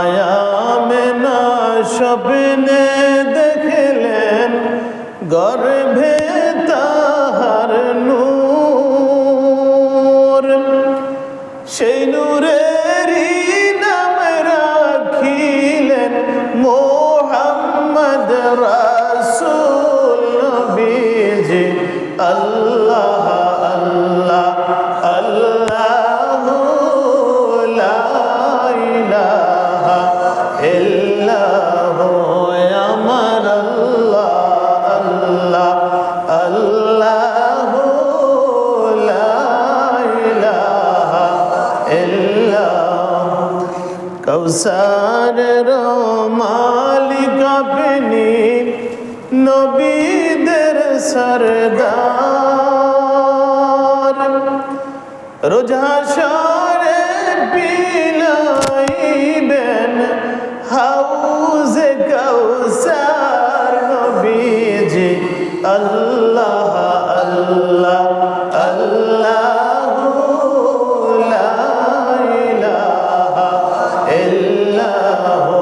আয়ামেনা স্বপ্নে দেখলেন গর্ভে তাহার নূর, সেই নূরেরই নাম রাখিলেন মুহাম্মদ রাসূল নবীজি। আল্লাহ আল্লাহ আল্লাহু লা ইলাহা ইল্লাহু আমার আল্লাহ আল্লাহ আল্লাহু লা ইলাহা ইল্লাহু। কৌসারের মালিক আপনি, নবীদের সরদার, রোজ হাশরে বিলাইবেন হাউজে কৌসার নবীজি। আল্লাহ আল্লাহ আল্লাহু লা ইলাহা ইল্লাহু